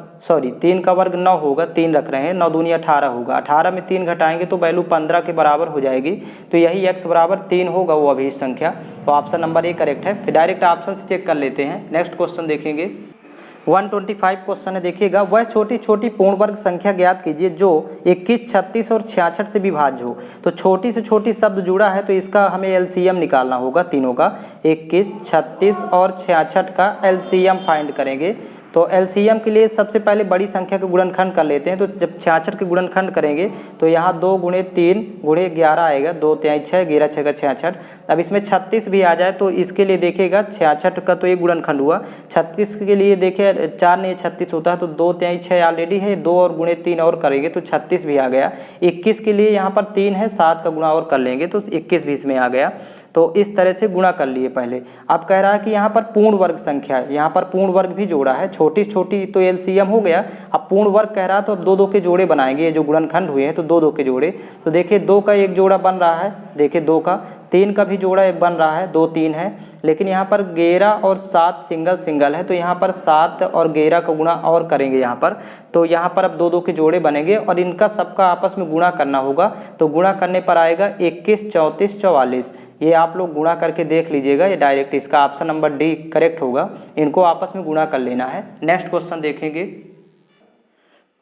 3 का वर्ग 9 होगा, 3 रख रहे हैं, 9 दूनी 18 होगा, 18 में 3 घटाएंगे तो वैल्यू 15 के बराबर हो जाएगी, तो यही x बराबर 3 होगा वो अभिष्ट संख्या। तो ऑप्शन नंबर ए करेक्ट है। फिर डायरेक्ट ऑप्शन से चेक कर लेते हैं। नेक्स्ट क्वेश्चन देखेंगे, 125 क्वेश्चन है। देखिएगा, वह छोटी छोटी पूर्ण वर्ग संख्या ज्ञात कीजिए जो 21, 36 और 66 से विभाज्य हो। तो छोटी से छोटी शब्द जुड़ा है तो इसका हमें एलसीएम निकालना होगा तीनों का, 21, 36 और 66 का एलसीएम फाइंड करेंगे। तो एलसीएम के लिए सबसे पहले बड़ी संख्या के गुणनखंड कर लेते हैं। तो जब 66 के गुणनखंड करेंगे तो यहाँ 2 गुणे 3 गुणे 11 आएगा, 2 3 6, 11 6 का 66। अब इसमें 36 भी आ जाए तो इसके लिए देखिएगा 66 का तो एक गुणनखंड हुआ, 36 के लिए देखिए 4 नहीं 36 होता है तो 2 3 6 ऑलरेडी है, 2 और गुणे 3 और करेंगे तो 36 भी आ गया। 21 के लिए यहाँ पर 3 है, 7 का गुणा और कर लेंगे तो 21 भी इसमें आ गया। तो इस तरह से गुणा कर लिए पहले। अब कह रहा है कि यहाँ पर पूर्ण वर्ग संख्या है, यहाँ पर पूर्ण वर्ग भी जोड़ा है, छोटी छोटी तो एलसीएम हो गया। अब पूर्ण वर्ग कह रहा है तो अब 2 2 के जोड़े बनाएंगे, ये जो गुणनखंड हुए हैं तो 2 2 के जोड़े। तो देखिए 2 का एक जोड़ा बन रहा है, देखिए 2 का, 3 का भी जोड़ा एक बन रहा है, 2 3 है, लेकिन यहाँ पर 11 और 7 सिंगल सिंगल है तो यहाँ पर 7 और 11 का गुणा और करेंगे यहाँ पर, तो यहाँ पर अब 2 2 के जोड़े बनेंगे और इनका सबका आपस में गुणा करना होगा। तो गुणा करने पर आएगा 21, 34, 44। ये आप लोग गुणा करके देख लीजिएगा, ये डायरेक्ट इसका ऑप्शन नंबर डी करेक्ट होगा। इनको आपस में गुणा कर लेना है। नेक्स्ट क्वेश्चन देखेंगे,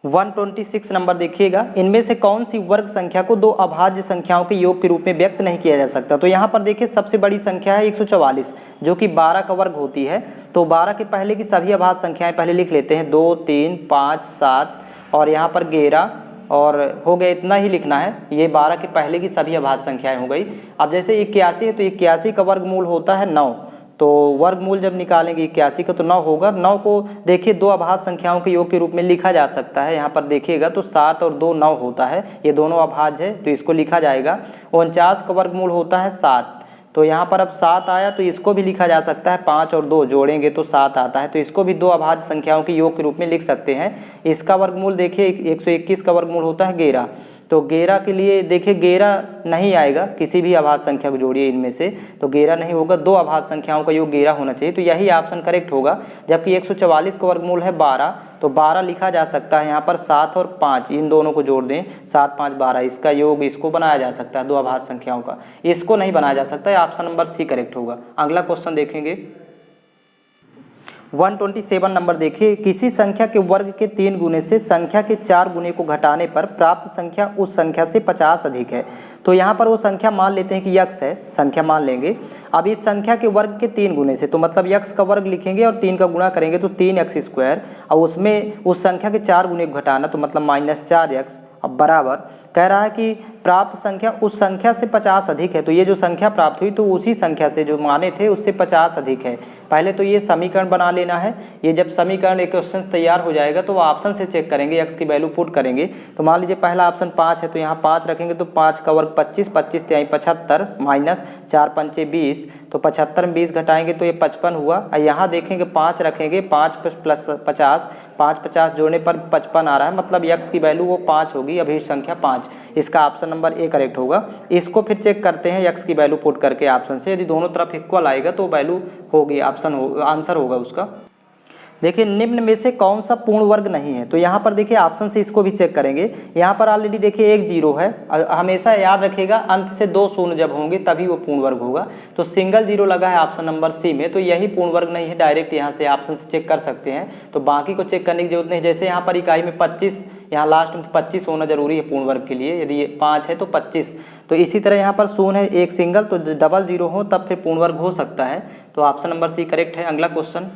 126 नंबर देखिएगा, इनमें से कौन सी वर्ग संख्या को 2 अभाज्य संख्याओं के योग के रूप में व्यक्त नहीं किया जा सकता। तो यहाँ पर देखिए सबसे बड़ी संख्या है 144 जो कि 12 का वर्ग होती है। तो 12 के पहले की सभी अभाज्य संख्याएं पहले लिख लेते हैं, 2 3 5 7 और यहाँ पर 11 और हो गया, इतना ही लिखना है। ये 12 के पहले की सभी अभाज्य संख्याएं हो गई। अब जैसे 81 है तो 81 का वर्गमूल होता है 9, तो वर्गमूल जब निकालेंगे 81 का तो 9 होगा। 9 को देखिए 2 अभाज्य संख्याओं के योग के रूप में लिखा जा सकता है। यहाँ पर देखिएगा तो 7 और 2 9 होता है, ये दोनों अभाज्य है तो इसको लिखा जाएगा। 49 का वर्गमूल होता है 7, तो यहाँ पर अब 7 आया तो इसको भी लिखा जा सकता है, 5 और 2 जोड़ेंगे तो 7 आता है, तो इसको भी 2 अभाज्य संख्याओं के योग के रूप में लिख सकते हैं। इसका वर्गमूल देखिए 121 का वर्गमूल होता है 11, तो 11 के लिए देखिए 11 नहीं आएगा, किसी भी अभाज्य संख्या को जोड़िए इनमें से, तो 11 नहीं होगा, 2 अभाज्य संख्याओं का योग 11 होना चाहिए, तो यही ऑप्शन करेक्ट होगा। जबकि 144 का वर्गमूल है 12, तो 12 लिखा जा सकता है यहाँ पर 7 और 5 इन दोनों को जोड़ दें, 7 5 12, इसका योग इसको बनाया जा सकता है 2 अभाज्य संख्याओं का, इसको नहीं बनाया जा सकता है। ऑप्शन नंबर सी करेक्ट होगा। अगला क्वेश्चन देखेंगे, 127 नंबर देखिए, किसी संख्या के वर्ग के 3 गुने से संख्या के 4 गुने को घटाने पर प्राप्त संख्या उस संख्या से 50 अधिक है। तो यहाँ पर वो संख्या मान लेते हैं कि x है, संख्या मान लेंगे। अब इस संख्या के वर्ग के 3 गुने से, तो मतलब x का वर्ग लिखेंगे और 3 का गुणा करेंगे तो 3x स्क्वायर, और उसमें उस संख्या के 4 गुने को घटाना तो मतलब -4x। अब बराबर कह रहा है कि प्राप्त संख्या उस संख्या से 50 अधिक है। तो ये जो संख्या प्राप्त हुई तो उसी संख्या से जो माने थे उससे 50 अधिक है। पहले तो ये समीकरण बना लेना है। ये जब समीकरण इक्वेशन तैयार हो जाएगा तो वो ऑप्शन से चेक करेंगे, x की वैल्यू पुट करेंगे। तो मान लीजिए पहला ऑप्शन 5 है तो यहाँ 5 रखेंगे तो 5 का वर्ग 25, 25 तिहाई 75 माइनस 4 पंचे 20, तो 75 में 20 घटाएंगे तो ये 55 हुआ। और यहाँ देखेंगे 5 रखेंगे, 5 प्लस 50, 5 50 जोड़ने पर 55 आ रहा है, मतलब x की वैल्यू वो 5 होगी, अभिष्ट संख्या 5। इसका ऑप्शन नंबर ए करेक्ट होगा। इसको फिर चेक करते हैं x की वैल्यू पुट करके ऑप्शन से, यदि दोनों तरफ इक्वल आएगा तो वैल्यू होगी, आंसर होगा उसका। देखिए निम्न में से कौन सा पूर्ण वर्ग नहीं है। तो यहाँ पर देखिए ऑप्शन से इसको भी चेक करेंगे। यहाँ पर ऑलरेडी देखिए 1 0 है, हमेशा याद रखिएगा अंत से 2 शून्य जब होंगे तभी वो पूर्ण वर्ग होगा। तो सिंगल 0 लगा है ऑप्शन नंबर सी में, तो यही पूर्ण वर्ग नहीं है। डायरेक्ट यहाँ से ऑप्शन से चेक कर सकते हैं, तो बाकी को चेक करने की जरूरत नहीं। जैसे यहाँ पर इकाई में 25, यहाँ लास्ट में 25 होना जरूरी है पूर्ण वर्ग के लिए, यदि 5 है तो 25। तो इसी तरह यहाँ पर शून्य है, एक सिंगल, तो डबल 0 हो तब फिर पूर्ण वर्ग हो सकता है। तो ऑप्शन नंबर सी करेक्ट है। अगला क्वेश्चन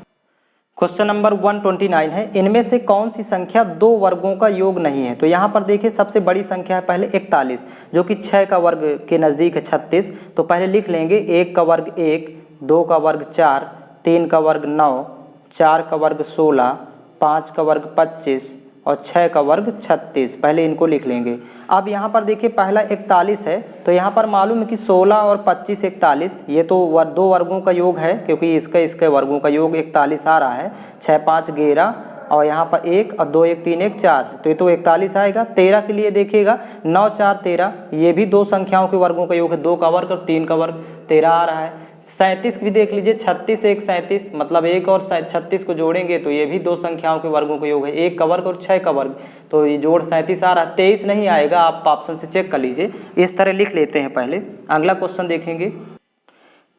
क्वेश्चन नंबर 129 है, इनमें से कौन सी संख्या दो वर्गों का योग नहीं है। तो यहाँ पर देखिए सबसे बड़ी संख्या है पहले 41, जो कि 6 का वर्ग के नज़दीक है 36। तो पहले लिख लेंगे 1 का वर्ग 1, 2 का वर्ग 4, 3 का वर्ग 9, 4 का वर्ग 16, 5 का वर्ग 25 और 6 का वर्ग 36। पहले इनको लिख लेंगे। अब यहाँ पर देखिए पहला 41 है, तो यहाँ पर मालूम है कि 16 और 25 41, ये तो दो वर्गों का योग है, क्योंकि इसके वर्गों का योग 41 आ रहा है। 6 5 11 और यहाँ पर 1 और 2 1 3 1 4, तो ये तो 41 आएगा। 13 के लिए देखिएगा 9 4 13, ये भी दो संख्याओं के वर्गों का योग है, 2 का वर्ग और 3 का वर्ग, 13 आ रहा है। 37 भी देख लीजिए, 36 1 37, मतलब 1 और 36 को जोड़ेंगे तो ये भी दो संख्याओं के वर्गों का योग है, 1 का वर्ग और 6 का वर्ग, तो ये जोड़ 37 आ रहा है। 23 नहीं आएगा, आप ऑप्शन से चेक कर लीजिए। इस तरह लिख लेते हैं। पहले अगला क्वेश्चन देखेंगे।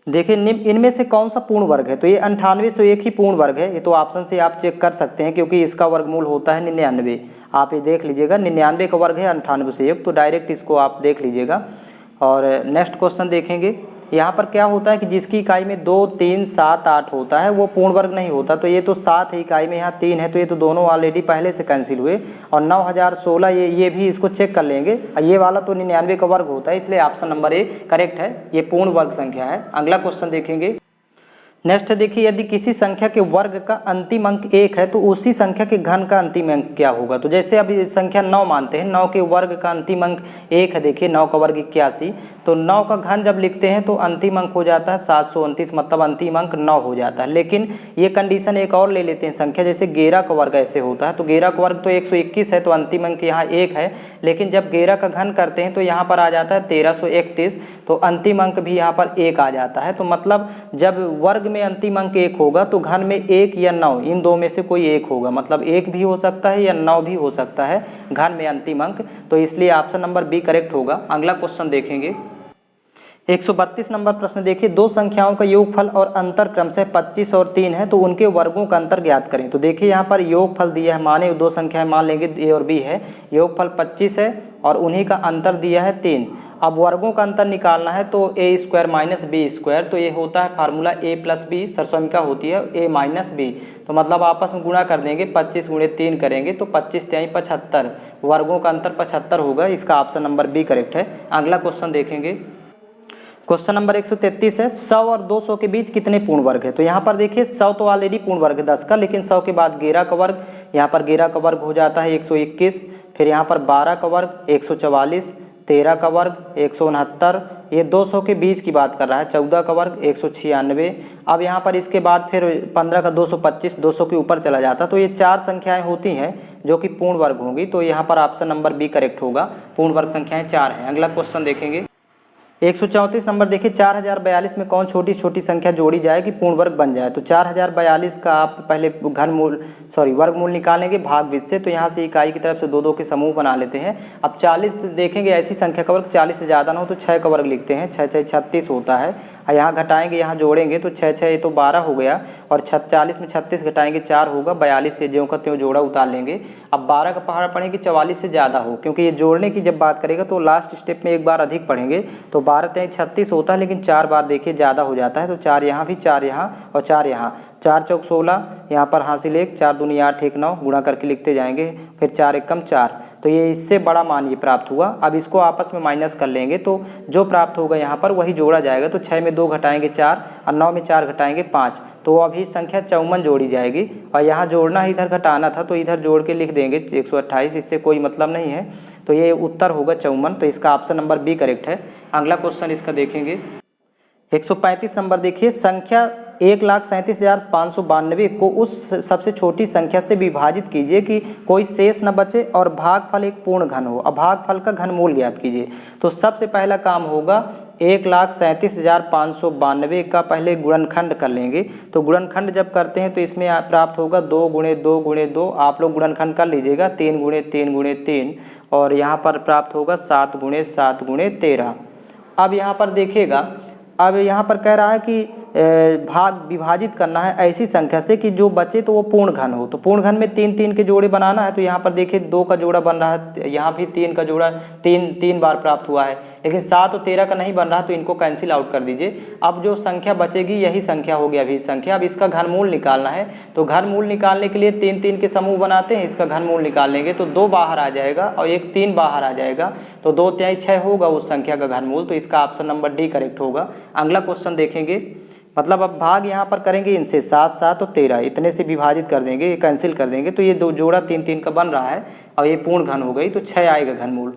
देखिए इनमें से कौन सा पूर्ण वर्ग है। तो ये 9801 ही पूर्ण वर्ग है, ये तो ऑप्शन से आप चेक कर सकते हैं, क्योंकि इसका वर्गमूल होता है 99। आप ये देख लीजिएगा, 99 का वर्ग है 9801, तो डायरेक्ट इसको आप देख लीजिएगा। और नेक्स्ट क्वेश्चन देखेंगे। यहाँ पर क्या होता है कि जिसकी इकाई में 2 3 7 8 होता है वो पूर्ण वर्ग नहीं होता। तो ये तो 7 है इकाई में, यहाँ 3 है, तो ये तो दोनों ऑलरेडी पहले से कैंसिल हुए। और 9016 ये भी इसको चेक कर लेंगे। ये वाला तो 99 का वर्ग होता है, इसलिए ऑप्शन नंबर ए करेक्ट है, ये पूर्ण वर्ग संख्या है। अगला क्वेश्चन देखेंगे। नेक्स्ट देखिए, यदि किसी संख्या के वर्ग का अंतिम अंक 1 है तो उसी संख्या के घन का अंतिम अंक क्या होगा। तो जैसे अभी संख्या 9 मानते हैं, 9 के वर्ग का अंतिम अंक 1 है। देखिए 9 का वर्ग 81, तो 9 का घन जब लिखते हैं तो अंतिम अंक हो जाता है 729, मतलब अंतिम अंक 9 हो जाता है। लेकिन ये कंडीशन एक और ले लेते हैं संख्या, जैसे 11 का वर्ग ऐसे होता है, तो 11 का वर्ग तो 121 है, तो अंतिम अंक यहाँ 1 है। लेकिन जब 11 का घन करते हैं तो यहाँ पर आ जाता है 1331, तो अंतिम अंक भी यहाँ पर 1 आ जाता है। तो मतलब जब वर्ग में अंतिम अंक 1 होगा तो घन में 1 या 9, इन दो में से कोई एक होगा, मतलब 1 भी हो सकता है या 9 भी हो सकता है घन में अंतिम अंक, तो इसलिए ऑप्शन नंबर बी करेक्ट होगा। अगला क्वेश्चन देखेंगे। 132 नंबर प्रश्न देखिए, दो संख्याओं का योगफल और अंतर क्रमशः 25 और 3 है, तो उनके वर्गों का अंतर ज्ञात करें। तो देखिए यहाँ पर योगफल दिया है, माने दो संख्याएं मान लेंगे ए और बी है, योगफल 25 है और उन्हीं का अंतर दिया है 3। अब वर्गों का अंतर निकालना है, तो ए स्क्वायर माइनस बी स्क्वायर, तो ये होता है फार्मूला ए प्लस बी, सरसमिका होती है ए माइनस बी, तो मतलब आपस में गुणा कर देंगे, 25 गुणे 3 करेंगे तो 25 3 75, वर्गों का अंतर 75 होगा। इसका ऑप्शन नंबर बी करेक्ट है। अगला क्वेश्चन देखेंगे। क्वेश्चन नंबर 133 है, 100 और 200 के बीच कितने पूर्ण वर्ग है। तो यहाँ पर देखिए 100 तो ऑलरेडी पूर्ण वर्ग है 10 का, लेकिन 100 के बाद 11 का वर्ग, यहाँ पर 11 का वर्ग हो जाता है 121, फिर यहाँ पर 12 का वर्ग 144, 13 का वर्ग 169, ये 200 के बीच की बात कर रहा है, 14 का वर्ग 196। अब यहाँ पर इसके बाद फिर 15 का 225, 200 के ऊपर चला जाता, तो ये 4 संख्याएं होती हैं जो कि पूर्ण वर्ग होंगी, तो यहाँ पर ऑप्शन नंबर बी करेक्ट होगा, पूर्ण वर्ग संख्याएं 4 हैं। अगला क्वेश्चन देखेंगे। 134 नंबर देखिए, 4042 में कौन छोटी छोटी संख्या जोड़ी जाए कि पूर्ण वर्ग बन जाए। तो 4042 का आप पहले वर्गमूल निकालेंगे भागविद से, तो यहाँ से इकाई की तरफ से 2 2 के समूह बना लेते हैं। अब 40 देखेंगे, ऐसी संख्या का वर्ग 40 से ज़्यादा ना हो तो 6 का वर्ग लिखते हैं, 6 6 36 होता है। यहाँ घटाएंगे, यहाँ जोड़ेंगे तो 6 6 ये तो 12 हो गया, और 40 में 36 घटाएंगे 4 होगा, 42 से ज्यों का त्यों जोड़ा उतार लेंगे। अब 12 का पहाड़ा पढ़ेंगे 44 से ज़्यादा हो, क्योंकि ये जोड़ने की जब बात करेगा तो लास्ट स्टेप में एक बार अधिक पढ़ेंगे, तो 12 3 36 होता है, लेकिन 4 बार देखिए ज़्यादा हो जाता है, तो 4 यहाँ भी, 4 यहाँ और 4 यहाँ, 4 चौक 16, यहाँ पर हासिल 1, 4 दूनी 8 1 9, गुणा करके लिखते जाएंगे, फिर 4 1 कम 4, तो ये इससे बड़ा मान ये प्राप्त हुआ। अब इसको आपस में माइनस कर लेंगे, तो जो प्राप्त होगा यहाँ पर वही जोड़ा जाएगा, तो 6 में 2 घटाएंगे 4 और 9 में 4 घटाएंगे 5, तो अभी संख्या 54 जोड़ी जाएगी। और यहाँ जोड़ना ही इधर घटाना था, तो इधर जोड़ के लिख देंगे 128, इससे कोई मतलब नहीं है, तो ये उत्तर होगा 54, तो इसका ऑप्शन नंबर बी करेक्ट है। अगला क्वेश्चन इसका देखेंगे। 135 नंबर देखिए, संख्या 1,37,592 को उस सबसे छोटी संख्या से विभाजित कीजिए कि कोई शेष न बचे और भागफल एक पूर्ण घन हो। अब भागफल का घनमूल ज्ञात कीजिए। तो सबसे पहला काम होगा 1,37,592 का पहले गुणनखंड कर लेंगे। तो गुणनखंड जब करते हैं तो इसमें प्राप्त होगा 2 गुणे 2 गुणे 2, आप लोग गुणनखंड कर लीजिएगा, 3 गुणे 3 गुणे 3, और यहाँ पर प्राप्त होगा 7 गुणे 7 गुणे 13। अब यहाँ पर देखिएगा, अब यहाँ पर कह रहा है कि भाग विभाजित करना है ऐसी संख्या से कि जो बचे तो वो पूर्ण घन हो। तो पूर्ण घन में 3 3 के जोड़े बनाना है। तो यहाँ पर देखिए 2 का जोड़ा बन रहा है, यहाँ भी 3 का जोड़ा 3 बार प्राप्त हुआ है, लेकिन 7 और 13 का नहीं बन रहा, तो इनको कैंसिल आउट कर दीजिए। अब जो संख्या बचेगी यही संख्या हो गया अभी संख्या। अब इसका घनमूल निकालना है। तो घनमूल निकालने के लिए 3 3 के समूह बनाते हैं, इसका घनमूल निकाल लेंगे तो 2 बाहर आ जाएगा और एक 3 बाहर आ जाएगा, तो 2 तिहाई 6 होगा उस संख्या का घनमूल। तो इसका ऑप्शन नंबर डी करेक्ट होगा। अगला क्वेश्चन देखेंगे, मतलब अब भाग यहाँ पर करेंगे इनसे 7 7 और 13 इतने से विभाजित कर देंगे, ये कैंसिल कर देंगे, तो ये दो जोड़ा 3 3 का बन रहा है और ये पूर्ण घन हो गई, तो 6 आएगा घनमूल।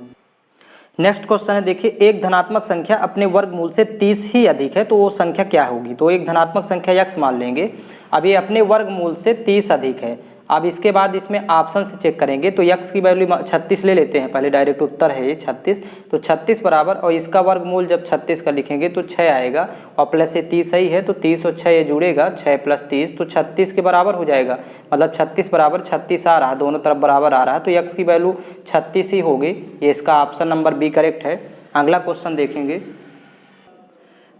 नेक्स्ट क्वेश्चन है, देखिए एक धनात्मक संख्या अपने वर्गमूल से 30 ही अधिक है, तो वो संख्या क्या होगी। तो एक धनात्मक संख्या x मान लेंगे, अब ये अपने वर्गमूल से 30 अधिक है। अब इसके बाद इसमें ऑप्शन से चेक करेंगे, तो x की वैल्यू 36 ले लेते हैं, पहले डायरेक्ट उत्तर है ये 36, तो 36 बराबर, और इसका वर्गमूल जब 36 का लिखेंगे तो 6 आएगा, और प्लस से 30 सही है, तो 30 और 6 ये जुड़ेगा, 6 + 30 तो 36 के बराबर हो जाएगा। मतलब 36 बराबर 36 आ रहा है, दोनों तरफ बराबर आ रहा है, तो x की वैल्यू 36 ही होगी। ये इसका ऑप्शन नंबर बी करेक्ट है। अगला क्वेश्चन देखेंगे,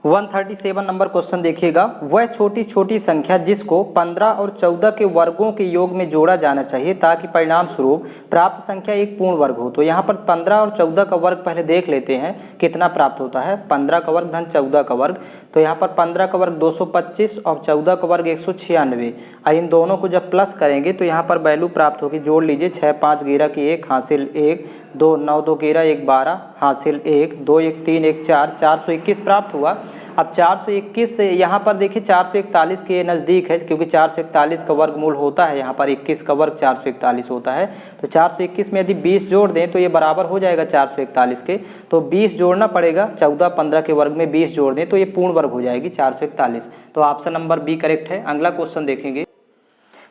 137 नंबर क्वेश्चन देखिएगा, वह छोटी छोटी संख्या जिसको 15 और 14 के वर्गों के योग में जोड़ा जाना चाहिए ताकि परिणाम स्वरूप प्राप्त संख्या एक पूर्ण वर्ग हो। तो यहाँ पर 15 और 14 का वर्ग पहले देख लेते हैं कितना प्राप्त होता है। 15 का वर्ग धन 14 का वर्ग, तो यहाँ पर 15 का वर्ग 225 और 14 का वर्ग 196, और इन दोनों को जब प्लस करेंगे तो यहाँ पर वैल्यू प्राप्त होगी, जोड़ लीजिए, 6 5 11 की 1 हासिल 1, 2 9 2 11 1 12 हासिल 1, 2 1 3 1 4, 421 प्राप्त हुआ। अब 421 से यहाँ पर देखिए 441 के नज़दीक है, क्योंकि 441 का वर्गमूल होता है, यहाँ पर 21 का वर्ग 441 होता है, तो 421 में यदि 20 जोड़ दें तो ये बराबर हो जाएगा 441 के, तो 20 जोड़ना पड़ेगा, 14 15 के वर्ग में 20 जोड़ दें तो ये पूर्ण वर्ग हो जाएगी 441। तो ऑप्शन नंबर बी करेक्ट है। अगला क्वेश्चन देखेंगे,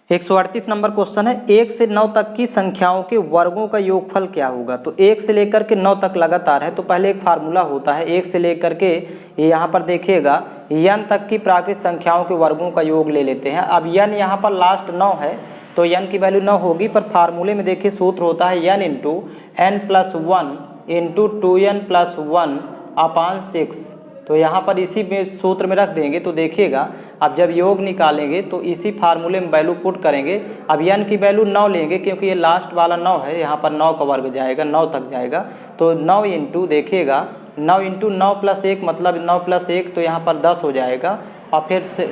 138 नंबर क्वेश्चन है, 1 से 9 तक की संख्याओं के वर्गों का योगफल क्या होगा। तो 1 से लेकर के 9 तक लगातार है, तो पहले एक फार्मूला होता है, 1 से लेकर के यहाँ पर देखिएगा n तक की प्राकृत संख्याओं के वर्गों का योग ले लेते हैं। अब n यहाँ पर लास्ट 9 है, तो n की वैल्यू 9 होगी, पर फार्मूले में देखिए सूत्र होता है n × n + 1 × 2n + 1 अपान 6, तो यहाँ पर इसी में सूत्र में रख देंगे। तो देखिएगा अब जब योग निकालेंगे तो इसी फार्मूले में वैल्यू पुट करेंगे। अब n की वैल्यू 9 लेंगे, क्योंकि ये लास्ट वाला 9 है, यहाँ पर 9 का वर्ग जाएगा, 9 तक जाएगा, तो 9 इंटू देखिएगा 9 इंटू 9 + 1 मतलब 9 + 1, तो यहाँ पर 10 हो जाएगा, और फिर से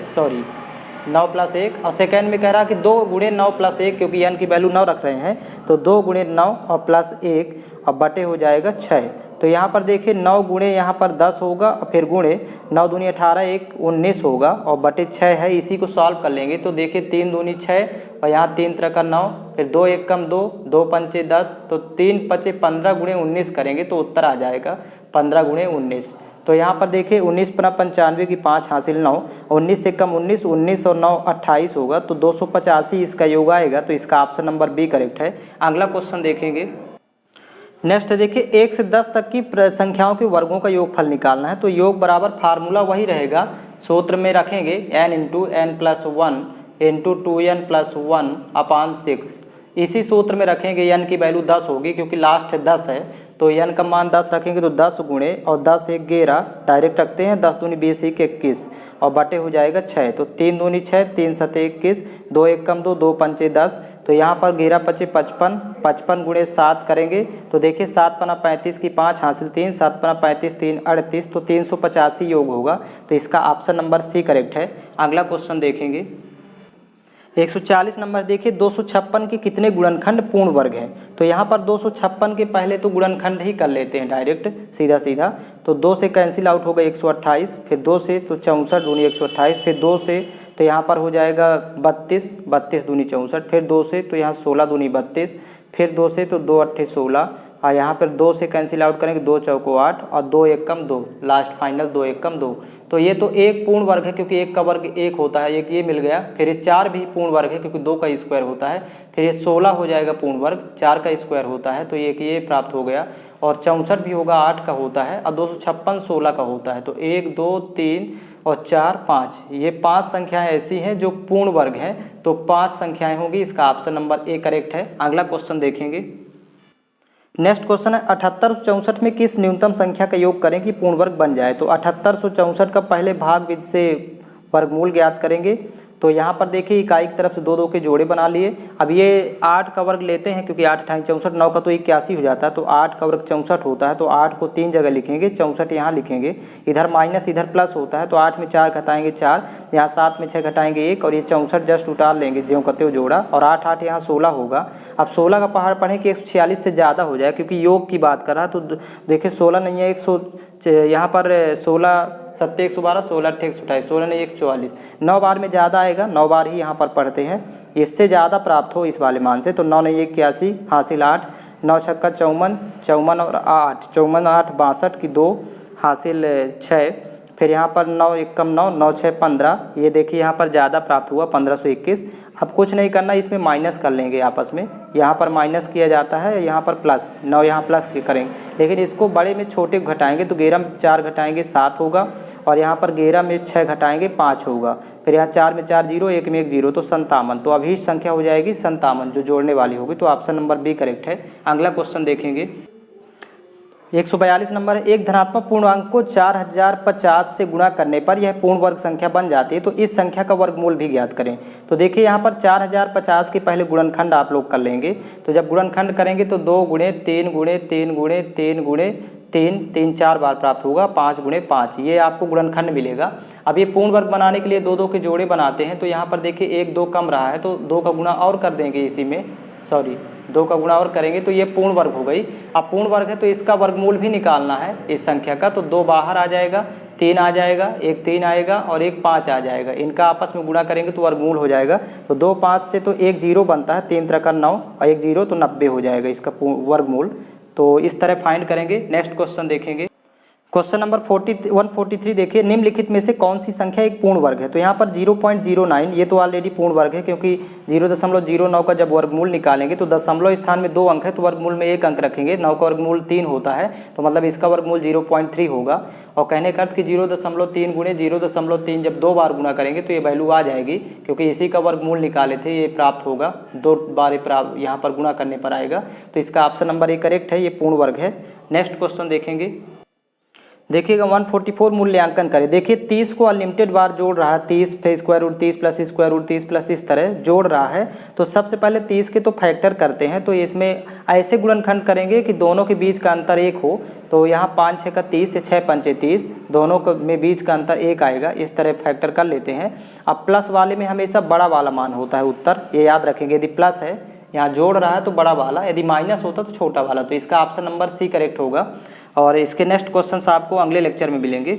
9 + 1, और सेकेंड में कह रहा कि 2 × 9 + 1, क्योंकि n की वैल्यू 9 रख रहे हैं, तो 2 × 9 और +1 और बटे हो जाएगा 6। तो यहाँ पर देखिए 9 गुणे यहाँ पर 10 होगा, और फिर गुणे 9 दूनी 18 1 19 होगा, और बटे 6 है, इसी को सॉल्व कर लेंगे। तो देखिए 3 दूनी 6 और यहाँ 3 × 9, फिर 2 1 कम 2, 2 पंचे 10, तो 3 5 15 गुणे 19 करेंगे तो उत्तर आ जाएगा 15 गुणे 19। तो यहाँ पर देखिए 19 × 95 की 5 हासिल 9, 19 से कम 19, 19 और 9 28 होगा, तो 285 इसका योग आएगा। तो इसका ऑप्शन नंबर बी करेक्ट है। अगला क्वेश्चन देखेंगे, नेक्स्ट देखिए 1 से 10 तक की संख्याओं के वर्गों का योगफल निकालना है। तो योग बराबर फार्मूला वही रहेगा, सूत्र में रखेंगे n × n + 1 × 2n + 1 अपान 6, इसी सूत्र में रखेंगे। n की वैल्यू 10 होगी, क्योंकि लास्ट है 10 है, तो n का मान 10 रखेंगे, तो 10 गुणे और 10 1 11 डायरेक्ट रखते हैं, 10 दूनी 20 1 21 और बटे हो जाएगा 6, तो 3 दूनी 6, 3 7 21, 2 1 कम 2, 2 पंचे 10, तो यहाँ पर 11 5 55, 55 गुणे 7 करेंगे, तो देखिए 7 पना 35 की 5 हासिल 3, 7 पना 35 3 38, तो 385 योग होगा। तो इसका ऑप्शन नंबर सी करेक्ट है। अगला क्वेश्चन देखेंगे, 140 नंबर देखिए, 256 के कितने गुणनखंड पूर्ण वर्ग हैं। तो यहाँ पर 256 के पहले तो गुणनखंड ही कर लेते हैं डायरेक्ट सीधा सीधा, तो 2 से कैंसिल आउट होगा 128, फिर 2 से तो 64 दूनी 128, फिर 2 से तो यहाँ पर हो जाएगा 32, 32 दूनी 64, फिर 2 से तो यहाँ 16 दूनी 32, फिर 2 से तो 2 8 16, और यहाँ पर 2 से कैंसिल आउट करेंगे, 2 चौको 8 और 2 1 कम 2, लास्ट फाइनल 2 1 कम 2, तो ये तो एक पूर्ण वर्ग है, क्योंकि एक का वर्ग 1 होता है, एक ये मिल गया। फिर ये 4 भी पूर्ण वर्ग है, क्योंकि 2 का स्क्वायर होता है, फिर ये 16 हो जाएगा पूर्ण वर्ग, 4 का स्क्वायर होता है, तो ये प्राप्त हो गया, और 64 भी होगा 8 का होता है, और 256 16 का होता है, तो 1 2 3 और 4 5, ये 5 संख्याएं ऐसी हैं जो पूर्ण वर्ग हैं, तो 5 संख्याएं होंगी। इसका ऑप्शन नंबर ए करेक्ट है। अगला क्वेश्चन देखेंगे, नेक्स्ट क्वेश्चन है 7864 में किस न्यूनतम संख्या का योग करें कि पूर्ण वर्ग बन जाए। तो 7864 का पहले भाग विधि से वर्गमूल ज्ञात करेंगे। तो यहाँ पर देखिए इकाई की तरफ से 2 2 के जोड़े बना लिए। अब ये 8 का वर्ग लेते हैं क्योंकि 8 × 64, 9 का तो 81 हो जाता है, तो 8 का वर्ग 64 होता है, तो 8 को 3 जगह लिखेंगे, 64 यहाँ लिखेंगे, इधर माइनस इधर प्लस होता है, तो 8 में 4 घटाएंगे 4, यहाँ 7 में 6 घटाएंगे 1, और ये 64 जस्ट उतार लेंगे ज्यों का त्यों जोड़ा, और 8 8 यहाँ 16 होगा। अब 16 का पहाड़ पढ़ें कि 146 से ज़्यादा हो जाए, क्योंकि योग की बात कर रहा है, तो देखिए 16 नहीं है 100, यहाँ पर 16 7 112, 16 8 128, 16 नहीं 144, 9 बार में ज़्यादा आएगा, 9 बार ही यहाँ पर पढ़ते हैं, इससे ज़्यादा प्राप्त हो इस वाले मान से, तो 9 नहीं 81 हासिल 8, 9 छक्का 54, 54 और 8, 54 8 62 की 2 हासिल 6, फिर यहाँ पर 9 1 कम 9, 9 6 15, ये देखिए यहाँ पर ज़्यादा प्राप्त हुआ 1521। अब कुछ नहीं करना, इसमें माइनस कर लेंगे आपस में, यहाँ पर माइनस किया जाता है, यहाँ पर प्लस, 9 यहाँ प्लस करेंगे, लेकिन इसको बड़े में छोटे को घटाएंगे, तो 11 में 4 घटाएंगे 7 होगा, और यहाँ पर 11 में 6 घटाएंगे 5 होगा, फिर यहाँ 4 में 4 0, 1 में 1 0, तो 57, तो अभी संख्या हो जाएगी 57 जो जोड़ने वाली होगी, तो ऑप्शन नंबर बी करेक्ट है। अगला क्वेश्चन देखेंगे 142 नंबर है, एक धनात्मक पूर्णांक को 4050 से गुणा करने पर यह पूर्ण वर्ग संख्या बन जाती है, तो इस संख्या का वर्गमूल भी ज्ञात करें। तो देखिए यहाँ पर 4050 के पहले गुणनखंड आप लोग कर लेंगे, तो जब गुणनखंड करेंगे तो 2 गुणे 3 गुणे 3 गुणे 3 गुणे 3 3 4 बार प्राप्त होगा, 5 गुणे 5, ये आपको गुणनखंड मिलेगा। अब ये पूर्ण वर्ग बनाने के लिए 2 2 के जोड़े बनाते हैं, तो यहाँ पर देखिए 1 2 कम रहा है, तो 2 का गुणा और कर देंगे इसी में, 2 का गुणा और करेंगे तो ये पूर्ण वर्ग हो गई। अब पूर्ण वर्ग है तो इसका वर्गमूल भी निकालना है इस संख्या का, तो 2 बाहर आ जाएगा, 3 आ जाएगा, एक 3 आएगा और एक 5 आ जाएगा, इनका आपस में गुणा करेंगे तो वर्गमूल हो जाएगा। तो 2 5 से तो एक 0 बनता है, 3 3 9 और एक 0, तो 90 हो जाएगा इसका वर्गमूल। तो इस तरह फाइंड करेंगे। नेक्स्ट क्वेश्चन देखेंगे, क्वेश्चन नंबर 143 देखिए, निम्नलिखित में से कौन सी संख्या एक पूर्ण वर्ग है। तो यहाँ पर 0.09 ये तो ऑलरेडी पूर्ण वर्ग है, क्योंकि 0.09 का जब वर्गमूल निकालेंगे तो दशमलव स्थान में 2 अंक है, तो वर्गमूल में 1 अंक रखेंगे, 9 का वर्गमूल 3 होता है, तो मतलब इसका वर्गमूल 0.3 होगा। और कहने का अर्थ कि 0.3 गुणे 0.3 जब 2 बार गुणा करेंगे तो ये वैल्यू आ जाएगी, क्योंकि इसी का वर्गमूल निकाले थे, ये प्राप्त होगा, 2 बार प्राप्त यहाँ पर गुणा करने पर आएगा, तो इसका ऑप्शन नंबर ए करेक्ट है, ये पूर्ण वर्ग है। नेक्स्ट क्वेश्चन देखेंगे, देखिएगा 144 मूल्यांकन करें। देखिए 30 को अनलिमिटेड बार जोड़ रहा है, 30 फिर square root 30 plus square root 30 plus इस तरह जोड़ रहा है, तो सबसे पहले 30 के तो फैक्टर करते हैं, तो इसमें ऐसे गुणनखंड करेंगे कि दोनों के बीच का अंतर 1 हो, तो यहाँ 5 6 का 30 से 6 5 30, दोनों में बीच का अंतर 1 आएगा, इस तरह फैक्टर कर लेते हैं। अब प्लस वाले में हमेशा बड़ा वाला मान होता है उत्तर, ये याद रखेंगे, यदि प्लस है यहाँ जोड़ रहा है तो बड़ा वाला, यदि माइनस होता तो छोटा वाला, तो इसका ऑप्शन नंबर सी करेक्ट होगा। और इसके नेक्स्ट क्वेश्चंस आपको अगले लेक्चर में मिलेंगे।